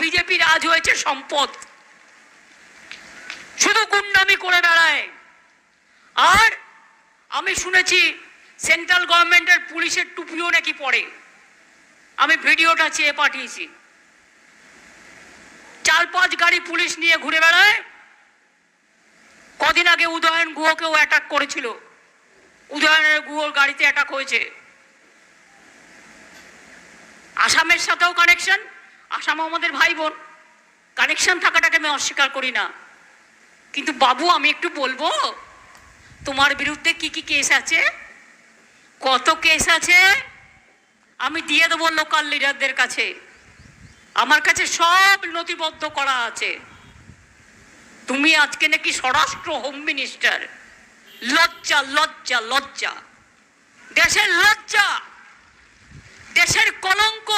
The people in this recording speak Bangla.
বিজেপির আজ হয়েছে সম্পদ, শুধু গুন্ডামি করে বেড়ায়। আর আমি শুনেছি সেন্ট্রাল গভর্নমেন্টের পুলিশের টুপিও নাকি পড়ে, আমি ভিডিওটা চেয়ে পাঠিয়েছি। 4-5 গাড়ি পুলিশ নিয়ে ঘুরে বেড়ায়। কদিন আগে উদয়ন গুহকেও অ্যাটাক করেছিল, উদয়নের গুহর গাড়িতে অ্যাটাক হয়েছে। আসামের সাথেও কানেকশন, আসাম আমাদের ভাই বোন, কানেকশন থাকাটাকে আমি অস্বীকার করি না। কিন্তু বাবু আমি একটু বলবো, তোমার বিরুদ্ধে কি কি কেস আছে, কত কেস আছে আমি দিয়ে দেবো লোকাল লিডারদের কাছে, আমার কাছে সব নথিবদ্ধ করা আছে। তুমি আজকে নাকি স্বরাষ্ট্র হোম মিনিস্টার, লজ্জা লজ্জা লজ্জা, দেশের লজ্জা, দেশের কলঙ্ক।